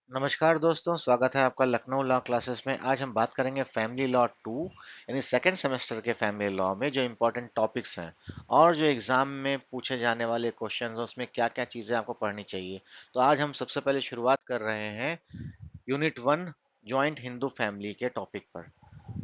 नमस्कार दोस्तों, स्वागत है आपका लखनऊ लॉ क्लासेस में। आज हम बात करेंगे फैमिली लॉ 2 यानी सेकंड सेमेस्टर के फैमिली लॉ में जो इम्पोर्टेंट टॉपिक्स हैं और जो एग्जाम में पूछे जाने वाले क्वेश्चंस हैं उसमें क्या-क्या चीज़ें आपको पढ़नी चाहिए। तो आज हम सबसे पहले शुरुआत कर रहे हैं यूनिट 1 जॉइंट हिंदू फैमिली के टॉपिक पर।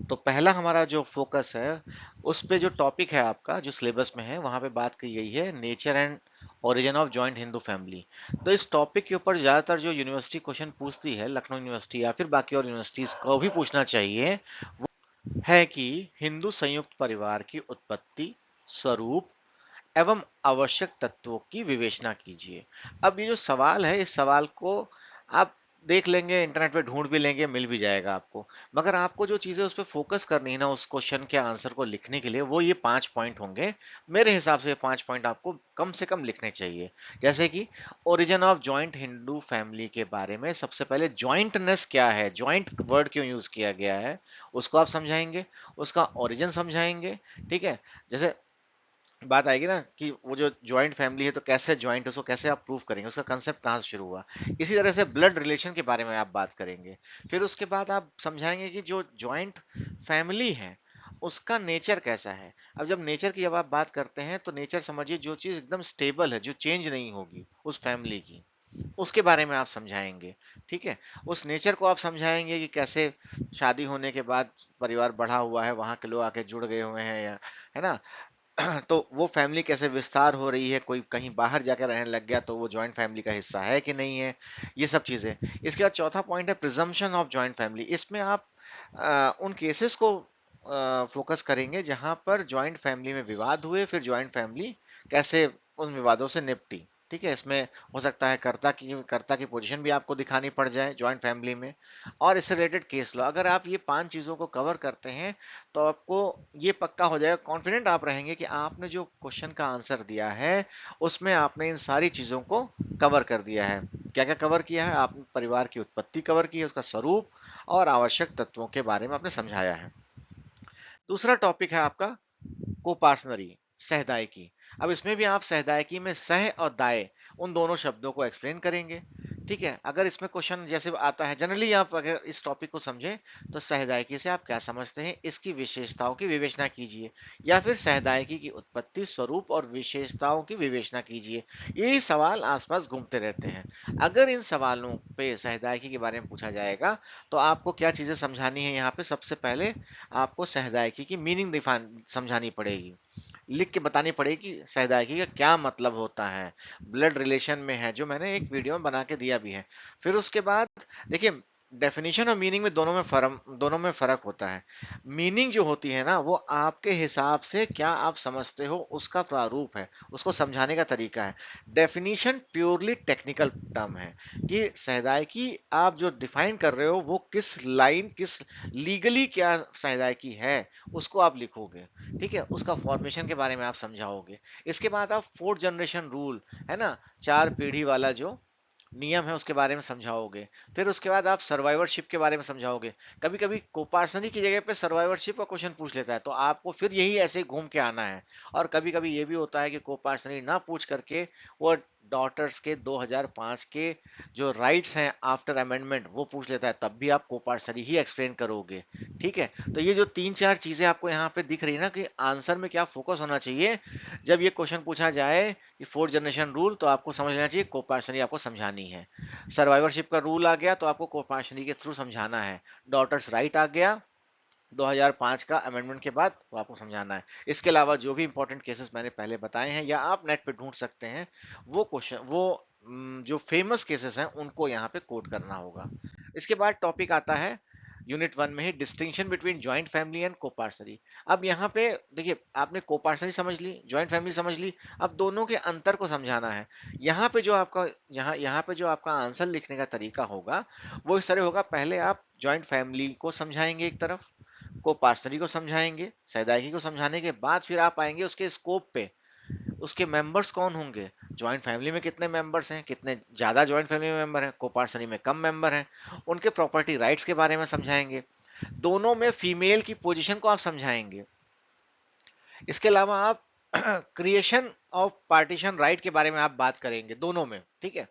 तो पहला हमारा जो फोकस है उस पे जो टॉपिक है आपका जो सिलेबस में है वहां पे बात की गई है nature and origin of joint Hindu family. तो इस टॉपिक के ऊपर ज्यादातर जो यूनिवर्सिटी क्वेश्चन पूछती है लखनऊ यूनिवर्सिटी या फिर बाकी और यूनिवर्सिटीज को भी पूछना चाहिए है कि हिंदू संयुक्त परिवार की उत्पत्ति, स्वरूप एवं आवश्यक तत्वों की विवेचना कीजिए। अब ये जो सवाल है इस सवाल को आप देख लेंगे, इंटरनेट पे ढूंढ भी लेंगे, मिल भी जाएगा आपको। मगर आपको जो चीजें उस पर फोकस करनी है ना उस क्वेश्चन के आंसर को लिखने के लिए वो ये 5 पॉइंट होंगे। मेरे हिसाब से ये 5 पॉइंट आपको कम से कम लिखने चाहिए। जैसे कि origin of joint Hindu family के बारे में सबसे पहले जॉइंटनेस क्या है, जॉइंट वर्ड क्यों यूज किया गया है उसको आप समझाएंगे, उसका ओरिजिन समझाएंगे। ठीक है, जैसे बात आएगी ना कि वो जो जॉइंट फैमिली है तो कैसे जॉइंट, उसको कैसे आप प्रूव करेंगे, उसका कंसेप्ट कहाँ से शुरू हुआ। इसी तरह से ब्लड रिलेशन के बारे में आप बात करेंगे। फिर उसके बाद आप समझाएंगे कि जो जॉइंट फैमिली है उसका नेचर कैसा है। अब जब नेचर की जब आप बात करते हैं तो नेचर समझिए जो चीज एकदम स्टेबल है, जो चेंज नहीं होगी उस फैमिली की, उसके बारे में आप समझाएंगे। ठीक है, उस नेचर को आप समझाएंगे कि कैसे शादी होने के बाद परिवार बढ़ा हुआ है, वहां के लोग आके जुड़ गए हुए हैं या है ना, तो वो फैमिली कैसे विस्तार हो रही है, कोई कहीं बाहर जाकर रहने लग गया तो वो जॉइंट फैमिली का हिस्सा है कि नहीं है, ये सब चीजें। इसके बाद चौथा पॉइंट है प्रिजम्पशन ऑफ जॉइंट फैमिली। इसमें आप उन केसेस को फोकस करेंगे जहां पर जॉइंट फैमिली में विवाद हुए, फिर जॉइंट फैमिली कैसे उन विवादों से निपटी। ठीक है, इसमें हो सकता है कर्ता की पोजीशन भी आपको दिखानी पड़ जाए जॉइंट फैमिली में, और इससे रिलेटेड केस लॉ। अगर आप ये 5 चीजों को कवर करते हैं तो आपको ये पक्का हो जाएगा, कॉन्फिडेंट आप रहेंगे कि आपने जो क्वेश्चन का आंसर दिया है उसमें आपने इन सारी चीजों को कवर कर दिया है। क्या क्या कवर किया है आपने? परिवार की उत्पत्ति कवर की है, उसका स्वरूप और आवश्यक तत्वों के बारे में आपने समझाया है। दूसरा टॉपिक है आपका कोपार्सनरी, सहदायकी। अब इसमें भी आप सहदायकी में सह और दाय उन दोनों शब्दों को एक्सप्लेन करेंगे। ठीक है, अगर इसमें क्वेश्चन जैसे आता है जनरली, आप अगर इस टॉपिक को समझें तो सहदायकी से आप क्या समझते हैं इसकी विशेषताओं की विवेचना कीजिए, या फिर सहदायकी की उत्पत्ति, स्वरूप और विशेषताओं की विवेचना कीजिए। यही सवाल आसपास घूमते रहते हैं। अगर इन सवालों पे सहदायकी के बारे में पूछा जाएगा तो आपको क्या चीजें समझानी है, यहाँ पे सबसे पहले आपको सहदायकी की मीनिंग समझानी पड़ेगी, लिख के बतानी पड़ेगी कि सहदायकी का क्या मतलब होता है, ब्लड रिलेशन में है, जो मैंने एक वीडियो में बना के दिया भी है। फिर उसके बाद देखिए, डेफिनेशन और मीनिंग में दोनों में फर्क होता है। मीनिंग जो होती है ना वो आपके हिसाब से क्या आप समझते हो उसका प्रारूप है, उसको समझाने का तरीका है। डेफिनेशन प्योरली टेक्निकल टर्म है कि सहदायकी आप जो डिफाइन कर रहे हो वो किस लाइन, किस लीगली क्या सहदायकी है उसको आप लिखोगे। ठीक है, उसका फॉर्मेशन के बारे में आप समझाओगे। इसके बाद आप फोर्थ जनरेशन रूल, है ना, 4 पीढ़ी वाला जो नियम है उसके बारे में समझाओगे। फिर उसके बाद आप सर्वाइवरशिप के बारे में समझाओगे। कभी कभी कोपार्सनरी की जगह पे सर्वाइवरशिप का क्वेश्चन पूछ लेता है तो आपको फिर यही ऐसे ही घूम के आना है। और कभी कभी ये भी होता है कि कोपार्सनरी ना पूछ करके वो डॉटर्स के 2005 के जो राइट्स हैं आफ्टर अमेंडमेंट वो पूछ लेता है, तब भी आप कोपार्सनरी ही एक्सप्लेन करोगे। ठीक है, तो ये जो 3-4 चीजें आपको यहाँ पे दिख रही है ना कि आंसर में क्या फोकस होना चाहिए, जब ये क्वेश्चन पूछा जाए कि फोर्थ जनरेशन रूल तो आपको समझ लेना चाहिए कोपार्सनरी आपको समझानी है। सर्वाइवरशिप का रूल आ गया तो आपको कोपार्सनरी के थ्रू समझाना है। डॉटर्स राइट आ गया 2005 का अमेंडमेंट के बाद, तो आपको समझाना है। इसके अलावा जो भी इंपॉर्टेंट केसेस मैंने पहले बताए हैं या आप नेट पे ढूंढ सकते हैं, वो क्वेश्चन वो जो फेमस केसेस हैं उनको यहाँ पे कोट करना होगा। इसके बाद टॉपिक आता है यूनिट 1 में ही distinction between joint family and coparcenary. अब यहाँ पे देखिए, आपने कोपार्सनरी समझ ली, जॉइंट फैमिली समझ ली, अब दोनों के अंतर को समझाना है। यहाँ पे जो आपका यहाँ पे जो आपका आंसर लिखने का तरीका होगा वो इस तरह होगा। पहले आप जॉइंट फैमिली को समझाएंगे एक तरफ, को पार्सनरी को समझाएंगे, सैदाइकी को समझाने के बाद फिर आप आएंगे उसके स्कोप पे, उसके मेंबर्स कौन होंगे, जॉइंट फैमिली में कितने मेंबर्स हैं, कितने ज्यादा जॉइंट फैमिली में मेंबर हैं, को पार्सनरी में कम मेंबर हैं, उनके प्रॉपर्टी राइट्स के बारे में समझाएंगे, दोनों में फीमेल की पोजीशन को आप समझाएंगे। इसके अलावा आप क्रिएशन ऑफ पार्टीशन राइट के बारे में आप बात करेंगे दोनों में। ठीक है,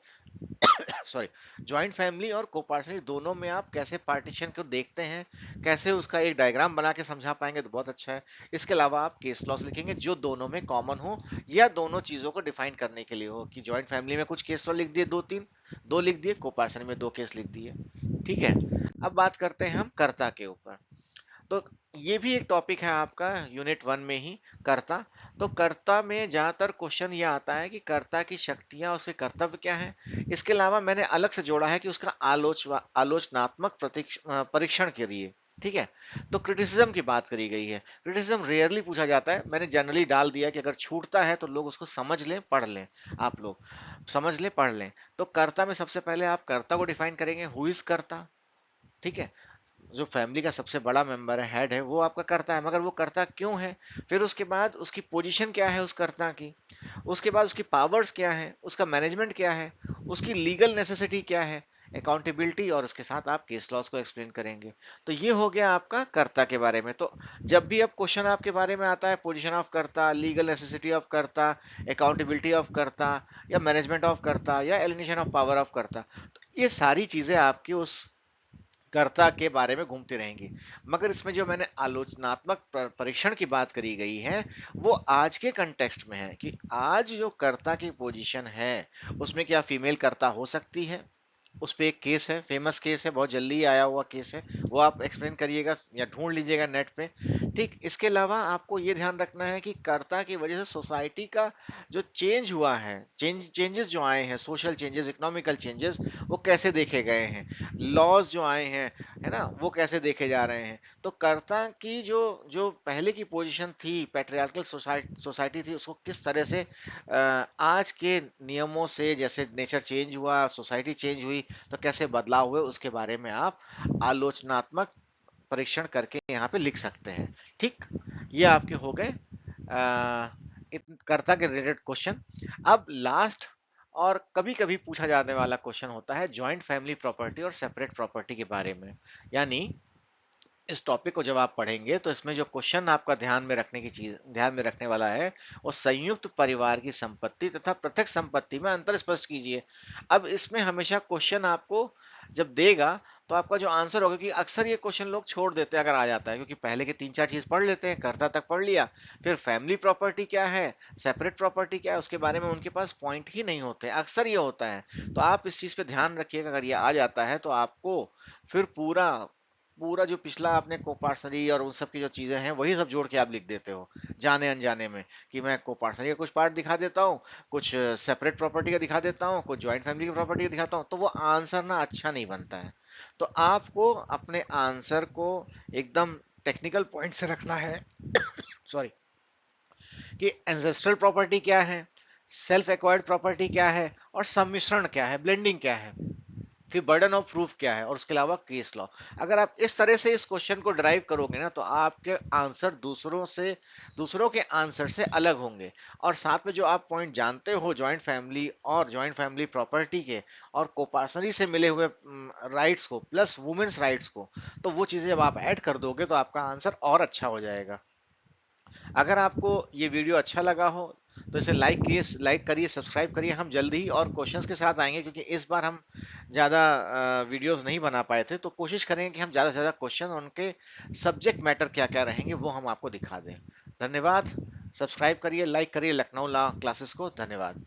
सॉरी, जॉइंट फैमिली और कोपार्टनरी दोनों में आप कैसे पार्टीशन को देखते हैं, कैसे उसका एक डायग्राम बना के समझा पाएंगे तो बहुत अच्छा है। इसके अलावा आप केस लॉस लिखेंगे जो दोनों में कॉमन हो या दोनों चीजों को डिफाइन करने के लिए हो, कि जॉइंट फैमिली में कुछ केस लॉ लिख दिए, दो तीन, दो लिख दिए, कोपार्टनरी में दो केस लिख दिए। ठीक है। अब बात करते हैं हम कर्ता के ऊपर। तो ये भी एक टॉपिक है आपका यूनिट वन में ही, कर्ता। तो कर्ता में ज्यादातर क्वेश्चन ये आता है कि कर्ता की शक्तियां, उसके कर्तव्य क्या हैं। इसके अलावा मैंने अलग से जोड़ा है कि उसका आलोचनात्मक परीक्षण के लिए। ठीक है। तो क्रिटिसिज्म की बात करी गई है। क्रिटिसिज्म रेयरली पूछा जाता है, मैंने जनरली डाल दिया कि अगर छूटता है तो लोग उसको समझ लें, पढ़ लें। आप लोग समझ लें, पढ़ लें। तो कर्ता में सबसे पहले आप कर्ता को डिफाइन करेंगे, हु इज कर्ता। ठीक है। जो फैमिली का सबसे बड़ा मेंबर है, हेड है, वो आपका कर्ता है, मगर वो कर्ता क्यों है। फिर उसके बाद उसकी पोजीशन क्या है उस कर्ता की। उसके बाद उसकी पावर्स क्या है, उसका मैनेजमेंट क्या है, उसकी लीगल नेसेसिटी क्या है, अकाउंटेबिलिटी, और उसके साथ आप केस लॉस को एक्सप्लेन करेंगे। तो ये हो गया आपका कर्ता के बारे में। तो जब भी अब क्वेश्चन आपके बारे में आता है, पोजीशन ऑफ कर्ता, लीगल नेसेसिटी ऑफ कर्ता, अकाउंटेबिलिटी ऑफ कर्ता, या मैनेजमेंट ऑफ कर्ता, या एलिमिनेशन ऑफ पावर ऑफ कर्ता, तो ये सारी चीजें आपकी उस कर्ता के बारे में घूमती रहेंगी। मगर इसमें जो मैंने आलोचनात्मक परीक्षण की बात करी गई है, वो आज के कंटेक्स्ट में है कि आज जो कर्ता की पोजीशन है, उसमें क्या फीमेल कर्ता हो सकती है। उस पे एक केस है, फेमस केस है, बहुत जल्दी ही आया हुआ केस है, वो आप एक्सप्लेन करिएगा या ढूंढ लीजिएगा नेट पे। ठीक। इसके अलावा आपको ये ध्यान रखना है कि कर्ता की वजह से सोसाइटी का जो चेंज हुआ है, चेंजेस जो आए हैं, सोशल चेंजेस, इकोनॉमिकल चेंजेस, वो कैसे देखे गए हैं, लॉज जो आए हैं, है ना, वो कैसे देखे जा रहे हैं। तो कर्ता की जो जो पहले की पोजीशन थी, पैट्रियार्कल सोसाइटी थी, उसको किस तरह से आज के नियमों से, जैसे नेचर चेंज हुआ, सोसाइटी चेंज हुई, तो कैसे बदलाव हुए, उसके बारे में आप आलोचनात्मक परीक्षण करके यहाँ पे लिख सकते हैं। ठीक। ये आपके हो गए कर्ता के रिलेटेड क्वेश्चन। अब लास्ट और कभी कभी पूछा जाने वाला क्वेश्चन होता है जॉइंट फैमिली प्रॉपर्टी और सेपरेट प्रॉपर्टी के बारे में। यानी इस टॉपिक को जब आप पढ़ेंगे तो इसमें जो क्वेश्चन आपका ध्यान में रखने वाला है, वो संयुक्त परिवार की संपत्ति तथा पृथक संपत्ति में अंतर स्पष्ट कीजिए। अब इसमें हमेशा क्वेश्चन आपको जब देगा, तो आपका जो आंसर होगा, कि अक्सर ये क्वेश्चन लोग छोड़ देते हैं अगर आ जाता है, क्योंकि पहले के तीन चार चीज पढ़ लेते हैं, कर्ता तक पढ़ लिया, फिर फैमिली प्रॉपर्टी क्या है, सेपरेट प्रॉपर्टी क्या है, उसके बारे में उनके पास पॉइंट ही नहीं होते, अक्सर ये होता है। तो आप इस चीज पे ध्यान रखिएगा, अगर ये आ जाता है तो आपको फिर पूरा पूरा जो पिछला आपने कोपार्सनरी और उन सब की जो चीजें हैं, वही सब जोड़ के आप लिख देते हो जाने अनजाने में, कि मैं कोपार्सनरी का कुछ पार्ट दिखा देता हूँ, कुछ सेपरेट प्रॉपर्टी का दिखा देता हूँ, कुछ ज्वाइंट फैमिली की प्रॉपर्टी का दिखाता हूँ, तो वो आंसर ना अच्छा नहीं बनता है। तो आपको अपने आंसर को एकदम टेक्निकल पॉइंट से रखना है। सॉरी। कि एंसेस्ट्रल प्रॉपर्टी क्या है, सेल्फ एक्वायर्ड प्रॉपर्टी क्या है, और सम्मिश्रण क्या है, ब्लेंडिंग क्या है, फिर बर्डन ऑफ प्रूफ क्या है, और उसके अलावा केस लॉ। अगर आप इस तरह से इस क्वेश्चन को ड्राइव करोगे ना, तो आपके आंसर दूसरों के आंसर से अलग होंगे। और साथ में जो आप पॉइंट जानते हो जॉइंट फैमिली और जॉइंट फैमिली प्रॉपर्टी के, और कोपार्सनरी से मिले हुए राइट्स को, प्लस वुमेन्स राइट्स को, तो वो चीजें जब आप ऐड कर दोगे तो आपका आंसर और अच्छा हो जाएगा। अगर आपको ये वीडियो अच्छा लगा हो तो इसे लाइक करिए, सब्सक्राइब करिए। हम जल्दी ही और क्वेश्चंस के साथ आएंगे, क्योंकि इस बार हम ज़्यादा वीडियोस नहीं बना पाए थे, तो कोशिश करेंगे कि हम ज़्यादा से ज़्यादा क्वेश्चन, उनके सब्जेक्ट मैटर क्या क्या रहेंगे, वो हम आपको दिखा दें। धन्यवाद। सब्सक्राइब करिए, लाइक करिए लखनऊ लॉ क्लासेस को। धन्यवाद।